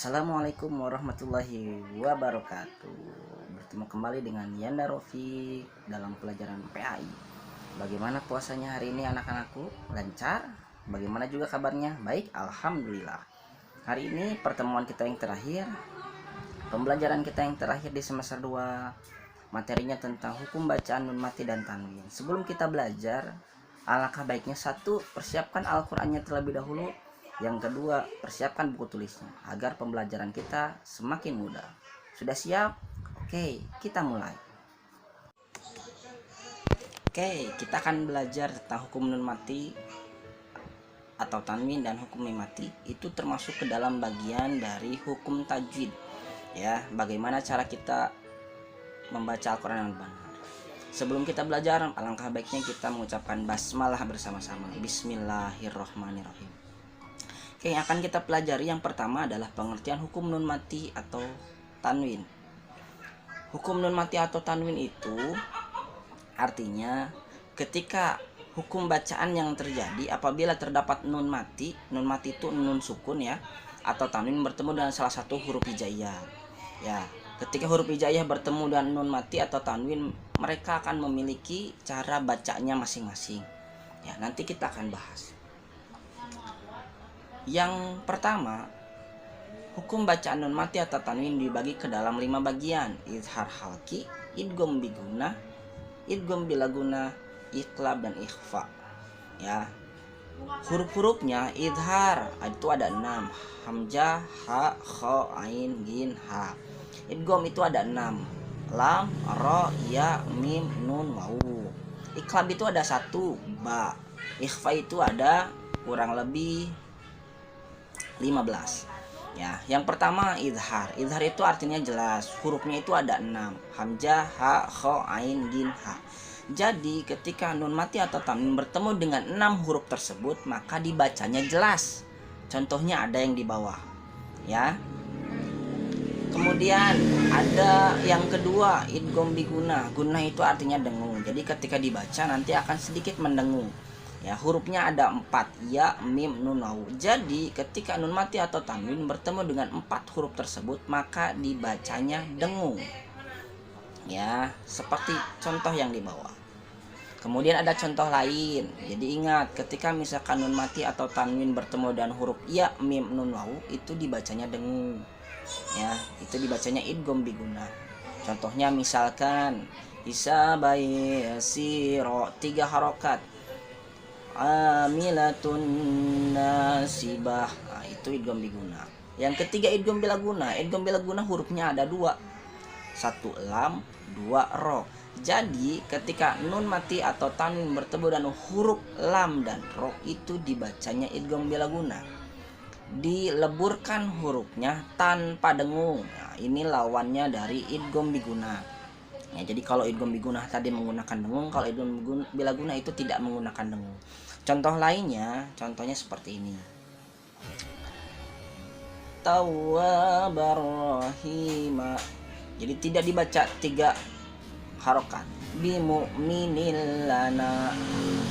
Assalamualaikum warahmatullahi wabarakatuh. Bertemu kembali dengan Yanda Rofi dalam pelajaran PAI. Bagaimana puasanya hari ini anak-anakku? Lancar? Bagaimana juga kabarnya? Baik, alhamdulillah. Hari ini pertemuan kita yang terakhir, pembelajaran kita yang terakhir di semester 2. Materinya tentang hukum bacaan nun mati dan tanwin. Sebelum kita belajar, alangkah baiknya satu, persiapkan Al-Qur'annya terlebih dahulu. Yang kedua, persiapkan buku tulisnya agar pembelajaran kita semakin mudah. Sudah siap? Oke, kita mulai. Oke, kita akan belajar tentang hukum nun mati atau tanwin dan hukum mim mati. Itu termasuk ke dalam bagian dari hukum tajwid. Ya, bagaimana cara kita membaca Al-Quran dengan benar. Sebelum kita belajar, alangkah baiknya kita mengucapkan basmalah bersama-sama. Bismillahirrahmanirrahim. Oke, yang akan kita pelajari yang pertama adalah pengertian hukum nun mati atau tanwin. Hukum nun mati atau tanwin itu artinya ketika hukum bacaan yang terjadi apabila terdapat nun mati itu nun sukun ya, atau tanwin bertemu dengan salah satu huruf hijaiyah. Ya, ketika huruf hijaiyah bertemu dengan nun mati atau tanwin, mereka akan memiliki cara bacanya masing-masing. Ya, nanti kita akan bahas. Yang pertama, hukum bacaan nun mati atau tanwin dibagi ke dalam 5 bagian: izhar halki, idgham biguna, idgham bilaguna, iqlab dan ikhfa. Ya. Huruf-hurufnya izhar itu ada 6: hamzah, ha, kha, ain, ghin, ha. Idgham itu ada 6: lam, ra, ya, mim, nun, wawu. Iqlab itu ada 1: ba. Ikhfa itu ada kurang lebih 15. Ya, yang pertama izhar. Izhar itu artinya jelas. Hurufnya itu ada 6: hamzah, ha, kha, ain, ghin, ha. Jadi ketika nun mati atau tanwin bertemu dengan 6 huruf tersebut, maka dibacanya jelas. Contohnya ada yang di bawah. Ya. Kemudian ada yang kedua, idgham biguna. Guna itu artinya dengung. Jadi ketika dibaca nanti akan sedikit mendengung. Ya, hurufnya ada 4: ya, mim, nun, wawu. Jadi ketika nun mati atau tanwin bertemu dengan 4 huruf tersebut, maka dibacanya dengung. Ya, seperti contoh yang di bawah. Kemudian ada contoh lain. Jadi ingat, ketika misalkan nun mati atau tanwin bertemu dengan huruf ya, mim, nun, wawu, itu dibacanya dengung. Ya, itu dibacanya idgham biguna. Contohnya misalkan isabai siro, 3 harokat, amilatun nasibah. Nah, itu idgham biguna. Yang ketiga idgham bilaguna. Idgham bilaguna hurufnya ada 2: 1 lam, 2 ro. Jadi ketika nun mati atau tanwin bertemu dengan huruf lam dan ro, itu dibacanya idgham bilaguna. Dileburkan hurufnya tanpa dengung. Nah, ini lawannya dari idgham biguna. Ya, jadi kalau idgham biguna tadi menggunakan dengung, kalau idgham bilaguna itu tidak menggunakan dengung. Contoh lainnya, contohnya seperti ini. Tawwabar rahima. Jadi tidak dibaca 3 harokat. Bimu'minil lana.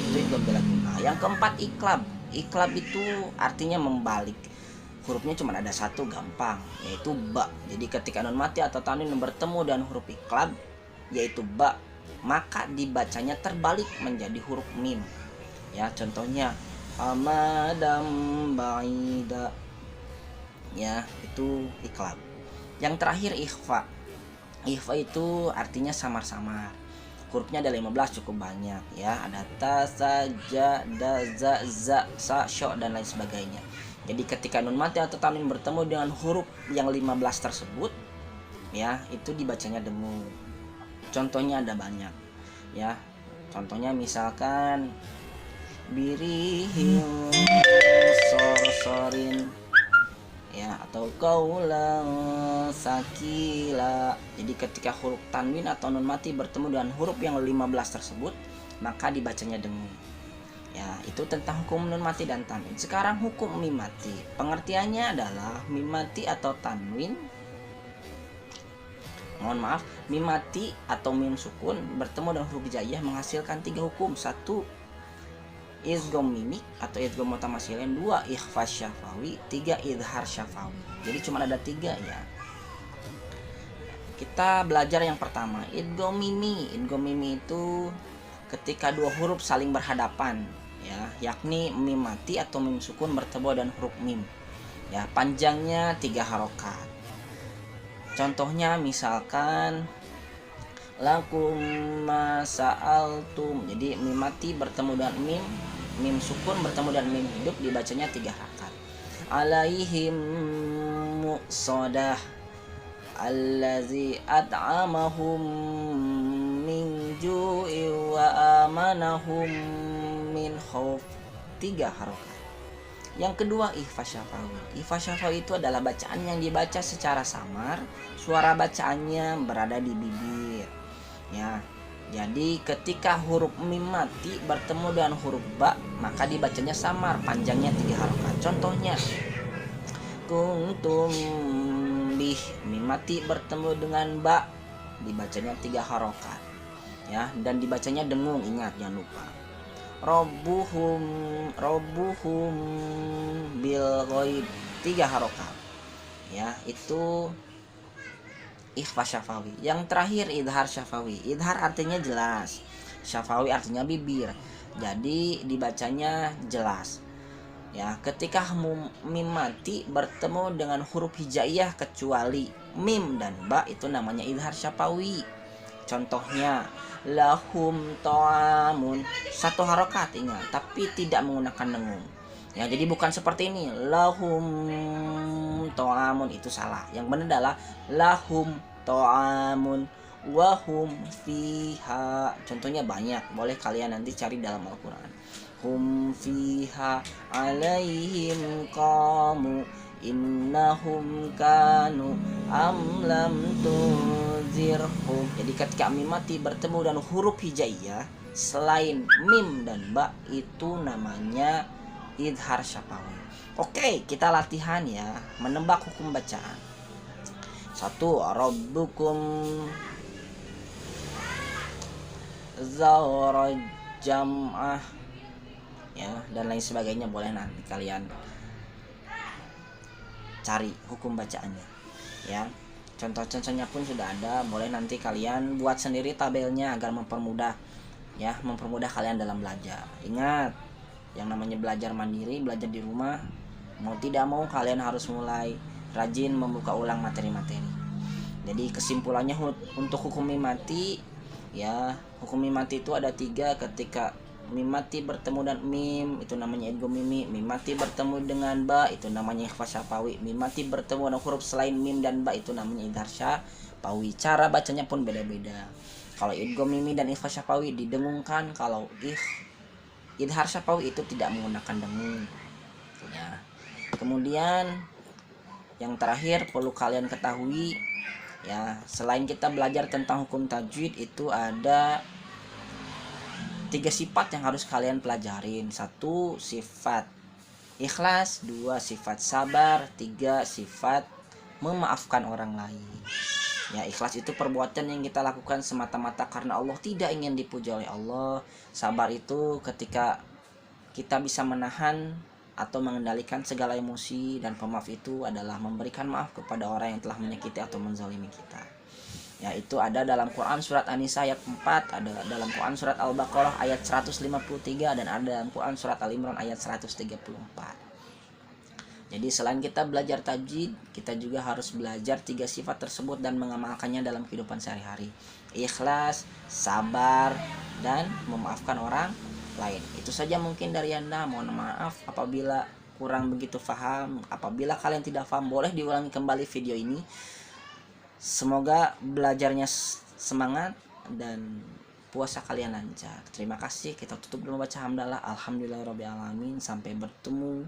Itu idgham bilaguna. Yang keempat iqlab. Iqlab itu artinya membalik. Hurufnya cuma ada 1, gampang, yaitu ba. Jadi ketika nun mati atau tanwin bertemu dengan huruf iqlab, yaitu ba, maka dibacanya terbalik menjadi huruf mim. Ya, contohnya amadam baida. Ya, itu iqlab. Yang terakhir ikhfa. Ikhfa itu artinya samar-samar. Hurufnya ada 15, cukup banyak ya. Ada ta, sa, ja, da, za, za, sa, syo dan lain sebagainya. Jadi ketika nun mati atau tanwin bertemu dengan huruf yang 15 tersebut, ya, itu dibacanya dengung. Contohnya ada banyak. Ya. Contohnya misalkan birihim sorsorin, ya, atau qaulan sakila. Jadi ketika huruf tanwin atau nun mati bertemu dengan huruf yang 15 tersebut, maka dibacanya dengung. Ya, itu tentang hukum nun mati dan tanwin. Sekarang hukum mim mati. Pengertiannya adalah mim mati atau tanwin, mim mati atau mim sukun bertemu dengan huruf hijaiyah menghasilkan 3 hukum. 1, idgham mimik atau idgham mutamatsilain, 2 ikhfa syafawi, 3 idhar syafawi. Jadi cuma ada 3 ya. Kita belajar yang pertama, idgham mimi. Idgham mimi itu ketika dua huruf saling berhadapan ya, yakni mim mati atau mim sukun bertemu dan huruf mim. Ya, panjangnya 3 harokat. Contohnya misalkan lakum masa'altum. Jadi mim mati bertemu dengan mim, mim sukun bertemu dan mim hidup, dibacanya 3 harokat. Alaihim muqsadah allazi at'amahum min ju'i wa amanahum min khauf, 3 harokat. Yang kedua ikhfa syafawi. Ikhfa syafawi itu adalah bacaan yang dibaca secara samar, suara bacaannya berada di bibir ya. Jadi ketika huruf mim mati bertemu dengan huruf ba, maka dibacanya samar, panjangnya 3 harokat. Contohnya kuntum bih, mim mati bertemu dengan ba, dibacanya 3 harokat ya, dan dibacanya dengung, ingat jangan lupa. Rabbuhum bil ghaib, 3 harokat ya, itu ikhfa syafawi. Yang terakhir idhar syafawi. Idhar artinya jelas, syafawi artinya bibir, jadi dibacanya jelas ya. Ketika mim mati bertemu dengan huruf hijaiyah kecuali mim dan ba, itu namanya idhar syafawi. Contohnya lahum ta'amun, 1 harokat ingat, tapi tidak menggunakan dengung ya. Jadi bukan seperti ini lahum ta'amun, itu salah. Yang benar adalah lahum ta'amun wahum fiha. Contohnya banyak, boleh kalian nanti cari dalam Al-Quran. Hum fiha alaihim qamu innahum kanu amlam tuzirhum. Jadi ketika mim mati bertemu dan huruf hijaiyah selain mim dan ba, itu namanya idhar syafawi. Oke, kita latihan ya, menebak hukum bacaan. 1. Rabbukum zawra jam'ah ya, dan lain sebagainya, boleh nanti kalian cari hukum bacaannya ya. Contoh-contohnya pun sudah ada, boleh nanti kalian buat sendiri tabelnya agar mempermudah ya, mempermudah kalian dalam belajar. Ingat, yang namanya belajar mandiri, belajar di rumah, mau tidak mau kalian harus mulai rajin membuka ulang materi-materi. Jadi kesimpulannya untuk hukum mim mati ya, hukum mim mati itu ada 3. Ketika mim mati bertemu dengan mim, itu namanya idgham mimi. Mim mati bertemu dengan ba, itu namanya ikhfa syafawi. Mim mati bertemu dengan huruf selain mim dan ba, itu namanya idhar syafawi. Cara bacanya pun beda-beda. Kalau idgham mimi dan ikhfa syafawi didengungkan, kalau idhar syafawi itu tidak menggunakan dengung ya. Kemudian yang terakhir perlu kalian ketahui ya, selain kita belajar tentang hukum tajwid, itu ada 3 sifat yang harus kalian pelajarin. 1. Sifat ikhlas, 2. Sifat sabar, 3. Sifat memaafkan orang lain ya. Ikhlas itu perbuatan yang kita lakukan semata-mata karena Allah, tidak ingin dipuji oleh Allah. Sabar itu ketika kita bisa menahan atau mengendalikan segala emosi, dan pemaaf itu adalah memberikan maaf kepada orang yang telah menyakiti atau menzalimi kita ya. Itu ada dalam Quran surat An-Nisa ayat 4, ada dalam Quran surat Al-Baqarah ayat 153, dan ada dalam Quran surat Al-Imran ayat 134. Jadi selain kita belajar tajwid, kita juga harus belajar 3 sifat tersebut dan mengamalkannya dalam kehidupan sehari-hari. Ikhlas, sabar, dan memaafkan orang lain. Itu saja mungkin dari Anda. Mohon maaf apabila kurang begitu paham. Apabila kalian tidak paham, boleh diulangi kembali video ini. Semoga belajarnya semangat dan puasa kalian lancar. Terima kasih. Kita tutup dulu baca hamdalah. Alhamdulillahirabbil alamin. Sampai bertemu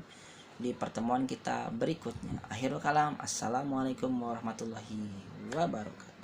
di pertemuan kita berikutnya. Akhirul kalam. Assalamualaikum warahmatullahi wabarakatuh.